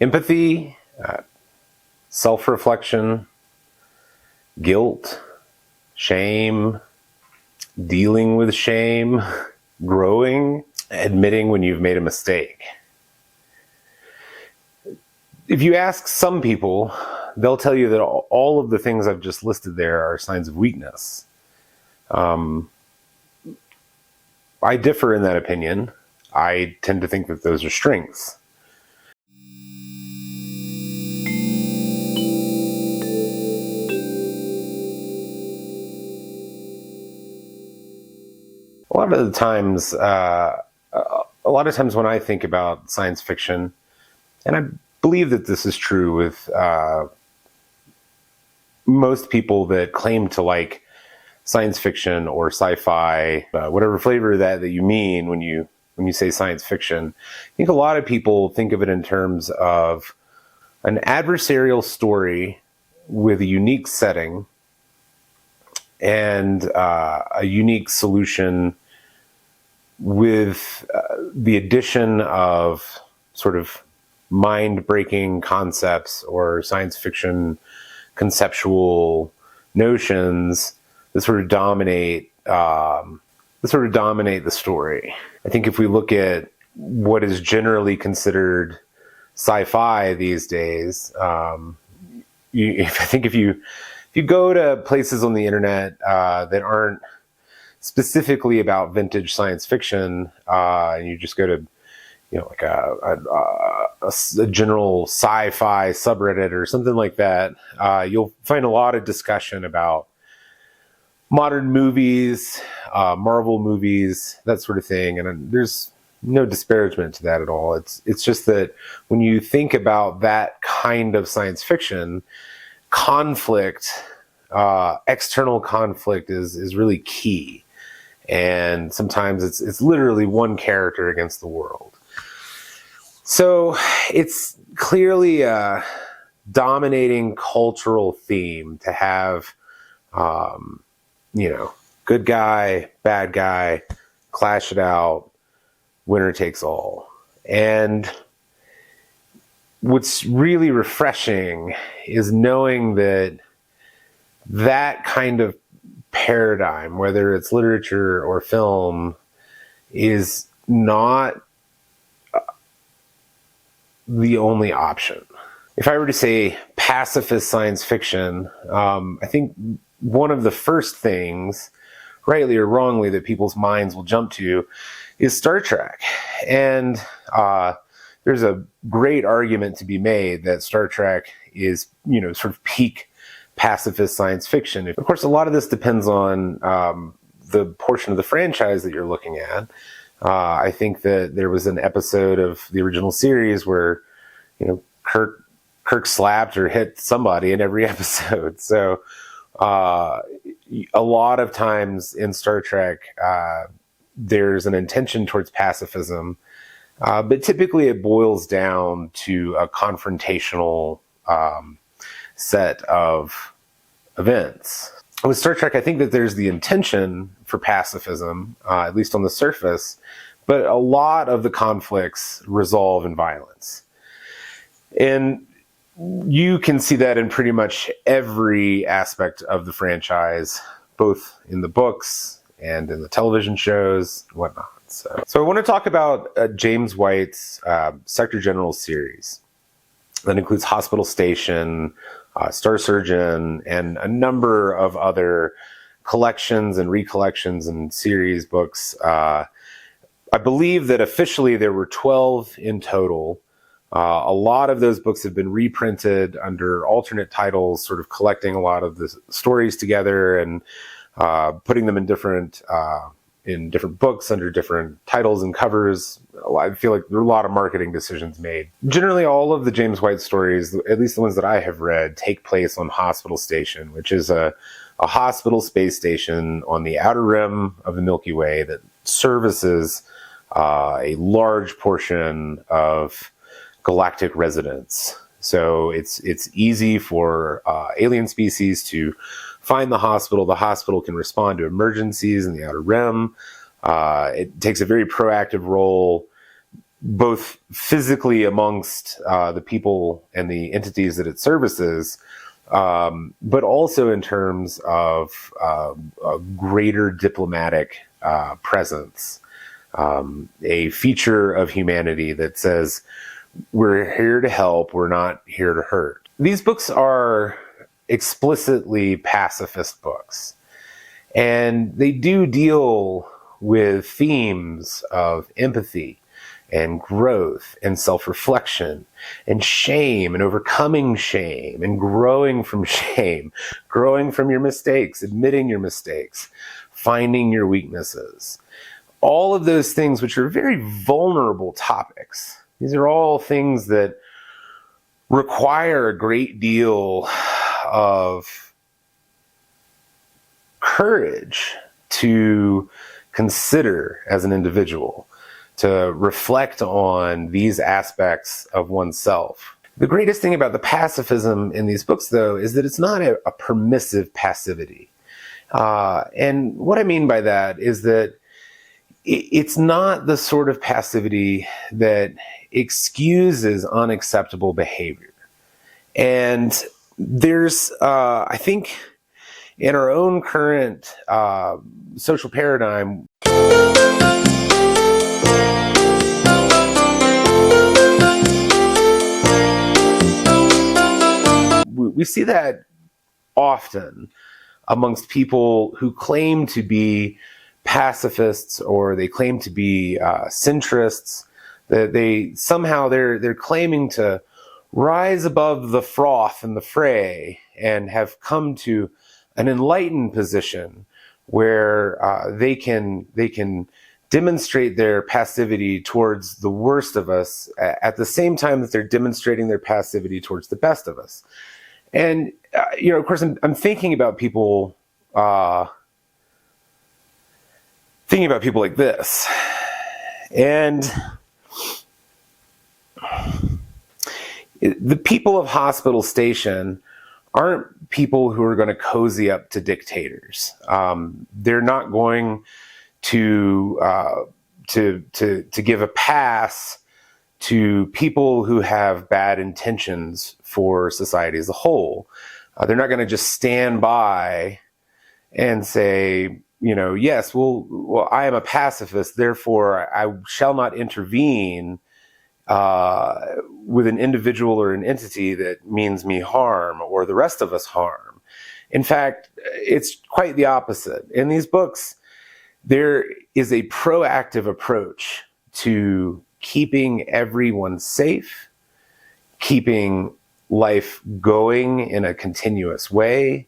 empathy, self-reflection, guilt, shame, dealing with shame, growing, admitting when you've made a mistake. If you ask some people, they'll tell you that all of the things I've just listed there are signs of weakness. I differ in that opinion. I tend to think that those are strengths. A lot of times when I think about science fiction, and I believe that this is true with most people that claim to like science fiction or sci-fi, whatever flavor that you mean when you say science fiction, I think a lot of people think of it in terms of an adversarial story with a unique setting and a unique solution with the addition of sort of mind-breaking concepts or science fiction conceptual notions that sort of dominate the story. I think if we look at what is generally considered sci-fi these days, if you go to places on the internet that aren't specifically about vintage science fiction, and you just go to like a general sci-fi subreddit or something like that, you'll find a lot of discussion about modern movies, Marvel movies, that sort of thing. And there's no disparagement to that at all. It's just that when you think about that kind of science fiction, conflict, external conflict is really key. And sometimes it's literally one character against the world. So it's clearly a dominating cultural theme to have, good guy, bad guy, clash it out, winner takes all. And what's really refreshing is knowing that kind of paradigm, whether it's literature or film, is not the only option. If I were to say pacifist science fiction, I think one of the first things, rightly or wrongly, that people's minds will jump to is Star Trek. And there's a great argument to be made that Star Trek is, sort of peak pacifist science fiction. Of course, a lot of this depends on the portion of the franchise that you're looking at. I think that there was an episode of the original series where, Kirk slapped or hit somebody in every episode. So a lot of times in Star Trek, there's an intention towards pacifism, but typically it boils down to a confrontational set of events. With Star Trek, I think that there's the intention for pacifism, at least on the surface, but a lot of the conflicts resolve in violence. And you can see that in pretty much every aspect of the franchise, both in the books and in the television shows and whatnot. So I want to talk about James White's Sector General series. That includes Hospital Station, Star Surgeon, and a number of other collections and recollections and series books. I believe that officially there were 12 in total. A lot of those books have been reprinted under alternate titles, sort of collecting a lot of the stories together and putting them in different books under different titles and covers. I feel like there are a lot of marketing decisions made. Generally, all of the James White stories, at least the ones that I have read, take place on Hospital Station, which is a hospital space station on the outer rim of the Milky Way that services a large portion of galactic residents. So it's easy for alien species to find the hospital. The hospital can respond to emergencies in the outer rim. It takes a very proactive role both physically amongst the people and the entities that it services, but also in terms of a greater diplomatic presence, a feature of humanity that says, we're here to help, we're not here to hurt. These books are explicitly pacifist books, and they do deal with themes of empathy and growth and self-reflection and shame and overcoming shame and growing from shame, growing from your mistakes, admitting your mistakes, finding your weaknesses. All of those things, which are very vulnerable topics. These are all things that require a great deal of courage to consider as an individual, to reflect on these aspects of oneself. The greatest thing about the pacifism in these books, though, is that it's not a permissive passivity. And what I mean by that is that it's not the sort of passivity that excuses unacceptable behavior. And there's, I think, in our own current social paradigm, we see that often amongst people who claim to be pacifists, or they claim to be centrists, that they're claiming to rise above the froth and the fray and have come to an enlightened position where they can demonstrate their passivity towards the worst of us at the same time that they're demonstrating their passivity towards the best of us. And of course, I'm thinking about people like this, and the people of Hospital Station aren't people who are going to cozy up to dictators. They're not going to give a pass to people who have bad intentions for society as a whole. They're not going to just stand by and say, yes, well, I am a pacifist, therefore I shall not intervene with an individual or an entity that means me harm or the rest of us harm. In fact, it's quite the opposite. In these books, there is a proactive approach to keeping everyone safe, keeping life going in a continuous way,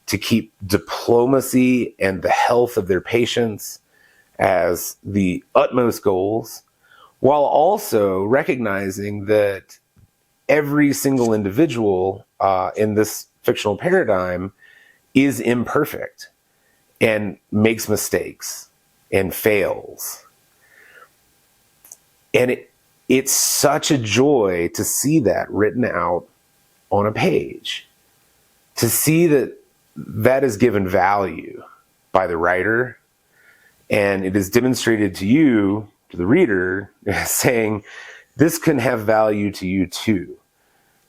to keep diplomacy and the health of their patients as the utmost goals, while also recognizing that every single individual in this fictional paradigm is imperfect and makes mistakes and fails. And it's such a joy to see that written out on a page, to see that is given value by the writer, and it is demonstrated to you, to the reader, saying, this can have value to you too.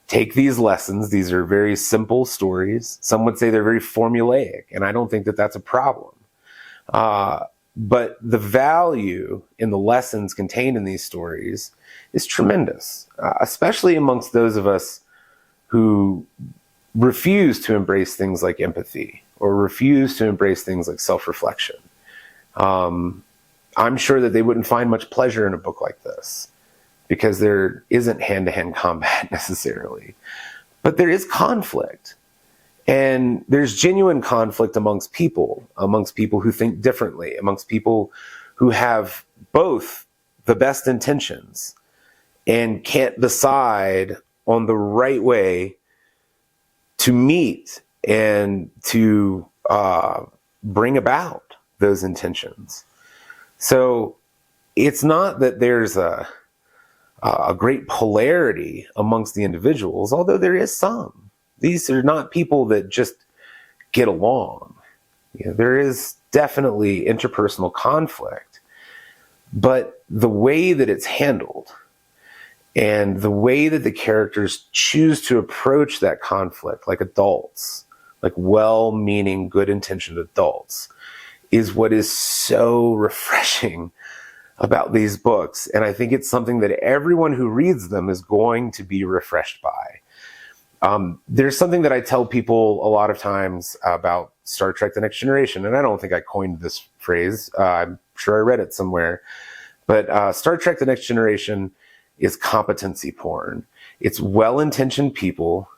Take these lessons. These are very simple stories. Some would say they're very formulaic, and I don't think that that's a problem. But the value in the lessons contained in these stories is tremendous, especially amongst those of us who refuse to embrace things like empathy or refuse to embrace things like self-reflection. I'm sure that they wouldn't find much pleasure in a book like this because there isn't hand-to-hand combat necessarily, but there is conflict. And there's genuine conflict amongst people who think differently, amongst people who have both the best intentions and can't decide on the right way to meet and to bring about those intentions. So it's not that there's a great polarity amongst the individuals, although there is some. These are not people that just get along. There is definitely interpersonal conflict. But the way that it's handled and the way that the characters choose to approach that conflict, like adults, like well-meaning, good-intentioned adults, is what is so refreshing about these books. And I think it's something that everyone who reads them is going to be refreshed by. There's something that I tell people a lot of times about Star Trek: The Next Generation, and I don't think I coined this phrase. I'm sure I read it somewhere. But Star Trek: The Next Generation is competency porn. It's well-intentioned people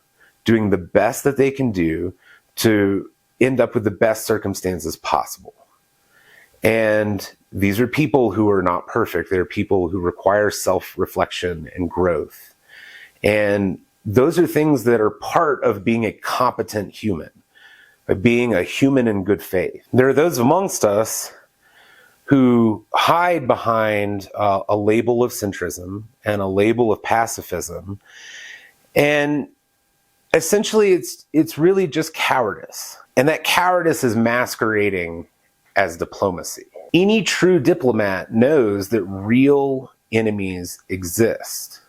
doing the best that they can do to end up with the best circumstances possible. And these are people who are not perfect. They're people who require self-reflection and growth. And those are things that are part of being a competent human, of being a human in good faith. There are those amongst us who hide behind a label of centrism and a label of pacifism. And essentially it's really just cowardice. And that cowardice is masquerading as diplomacy. Any true diplomat knows that real enemies exist,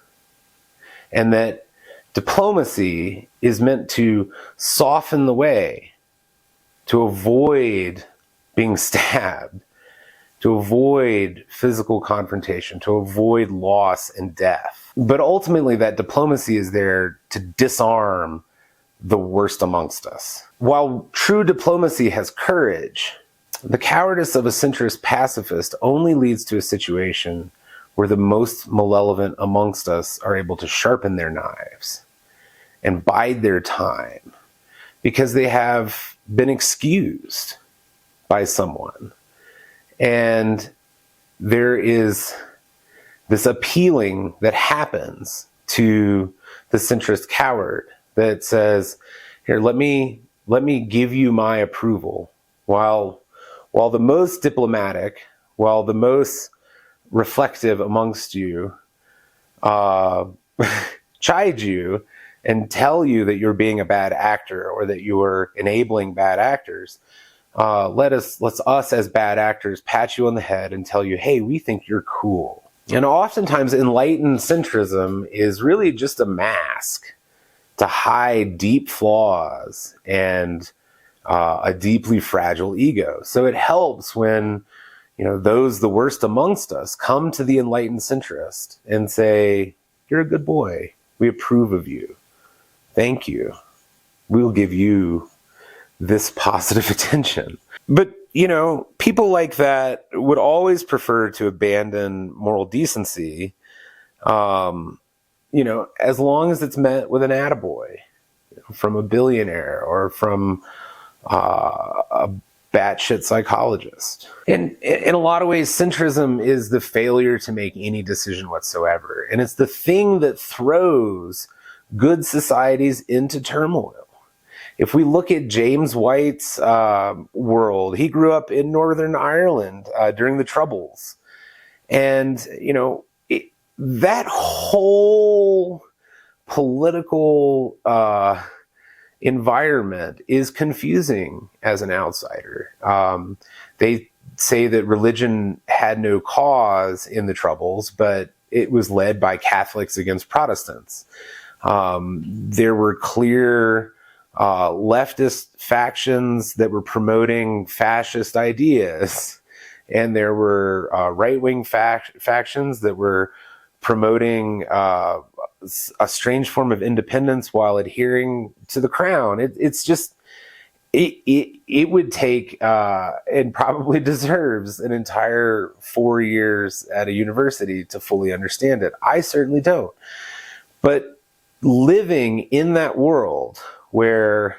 and that diplomacy is meant to soften the way, to avoid being stabbed, to avoid physical confrontation, to avoid loss and death. But ultimately, that diplomacy is there to disarm the worst amongst us. While true diplomacy has courage, the cowardice of a centrist pacifist only leads to a situation where the most malevolent amongst us are able to sharpen their knives and bide their time because they have been excused by someone. And there is this appealing that happens to the centrist coward that says, here, let me give you my approval, while the most diplomatic, while the most reflective amongst you chide you and tell you that you're being a bad actor or that you are enabling bad actors. Let's us as bad actors pat you on the head and tell you, hey, we think you're cool. And oftentimes enlightened centrism is really just a mask to hide deep flaws and a deeply fragile ego. So it helps when, those the worst amongst us come to the enlightened centrist and say, you're a good boy. We approve of you. Thank you. We'll give you this positive attention. But, people like that would always prefer to abandon moral decency, as long as it's met with an attaboy from a billionaire or from a batshit psychologist. And in a lot of ways, centrism is the failure to make any decision whatsoever. And it's the thing that throws good societies into turmoil. If we look at James White's world, he grew up in Northern Ireland during the Troubles. And, that whole political environment is confusing as an outsider. They say that religion had no cause in the Troubles, but it was led by Catholics against Protestants. There were clear leftist factions that were promoting fascist ideas, and there were right-wing factions that were promoting a strange form of independence while adhering to the crown. It's just, it would take, and probably deserves, an entire 4 years at a university to fully understand it. I certainly don't. But living in that world where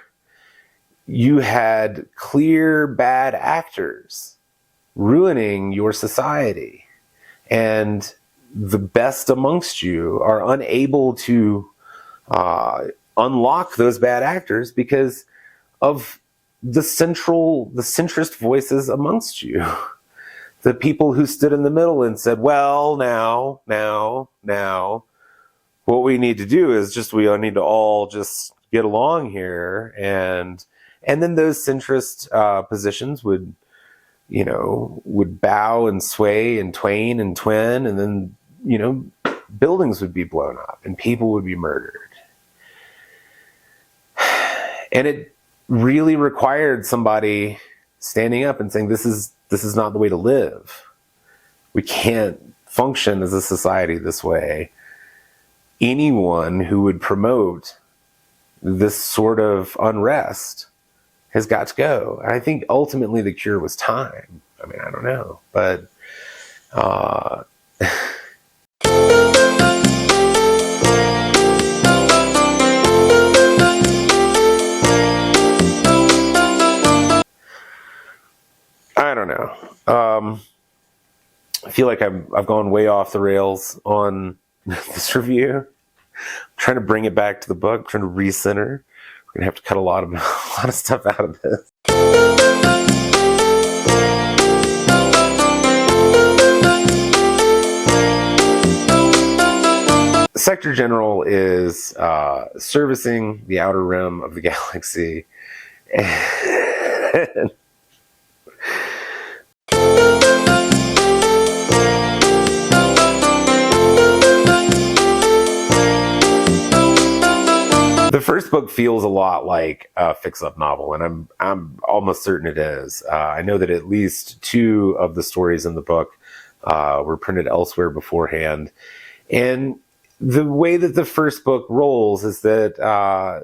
you had clear bad actors ruining your society, and the best amongst you are unable to unlock those bad actors because of the centrist voices amongst you. The people who stood in the middle and said, well, now, what we need to do is we need to all just get along here. And then those centrist positions would would bow and sway and twain and twin, and then, buildings would be blown up and people would be murdered. And it really required somebody standing up and saying, this is not the way to live. We can't function as a society this way. Anyone who would promote this sort of unrest has got to go. And I think ultimately the cure was time. I mean, I don't know, but I don't know. I feel like I've gone way off the rails on this review. I'm trying to bring it back to the book, I'm trying to recenter. We're gonna have to cut a lot of stuff out of this. Sector General is servicing the outer rim of the galaxy. And the first book feels a lot like a fix-up novel, and I'm almost certain it is. I know that at least 2 of the stories in the book were printed elsewhere beforehand. And the way that the first book rolls is that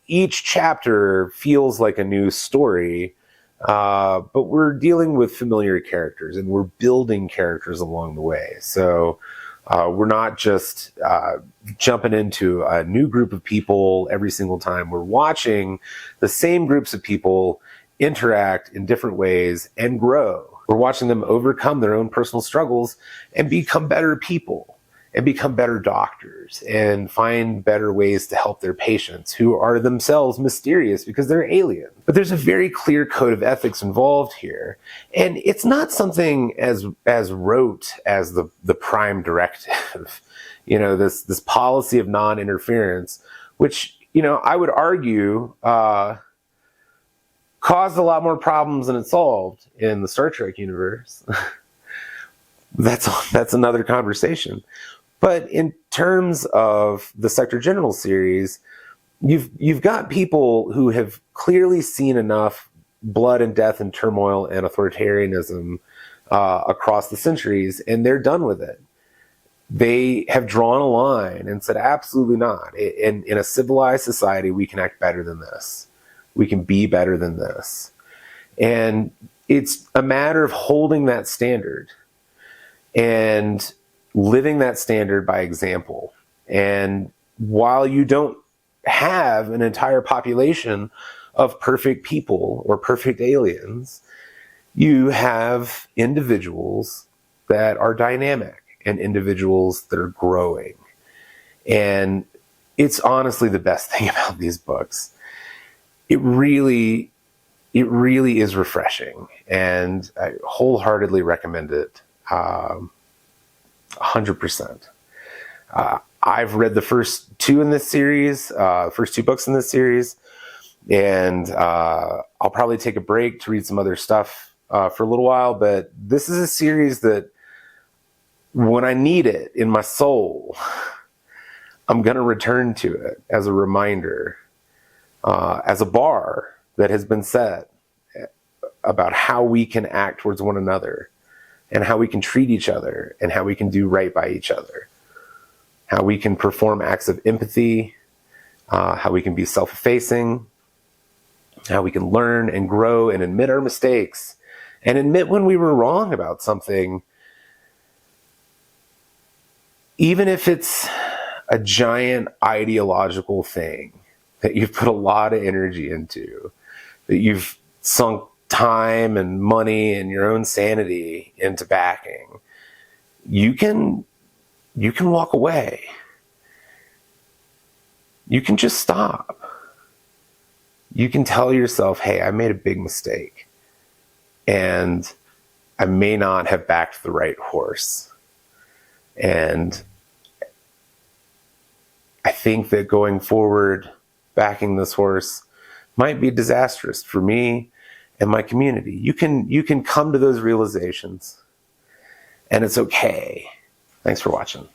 each chapter feels like a new story, but we're dealing with familiar characters, and we're building characters along the way. So we're not just jumping into a new group of people every single time. We're watching the same groups of people interact in different ways and grow. We're watching them overcome their own personal struggles and become better people, and become better doctors, and find better ways to help their patients, who are themselves mysterious because they're alien. But there's a very clear code of ethics involved here. And it's not something as rote as the Prime Directive, this policy of non-interference, which, I would argue caused a lot more problems than it solved in the Star Trek universe. That's another conversation. But in terms of the Sector General series, you've got people who have clearly seen enough blood and death and turmoil and authoritarianism across the centuries, and they're done with it. They have drawn a line and said, absolutely not. In a civilized society, we can act better than this. We can be better than this. And it's a matter of holding that standard and living that standard by example. And while you don't have an entire population of perfect people or perfect aliens, you have individuals that are dynamic and individuals that are growing. And it's honestly the best thing about these books. It really is refreshing, and I wholeheartedly recommend it. 100%. I've read the first 2 in this series, first 2 books in this series, and I'll probably take a break to read some other stuff for a little while, but this is a series that when I need it in my soul, I'm going to return to it as a reminder, as a bar that has been set about how we can act towards one another, and how we can treat each other, and how we can do right by each other, how we can perform acts of empathy, how we can be self-effacing, how we can learn and grow and admit our mistakes, and admit when we were wrong about something, even if it's a giant ideological thing that you've put a lot of energy into, that you've sunk time and money and your own sanity into backing. You can walk away. You can just stop. You can tell yourself, hey, I made a big mistake, and I may not have backed the right horse. And I think that going forward, backing this horse might be disastrous for me in my community. You can come to those realizations, and it's okay. Thanks for watching.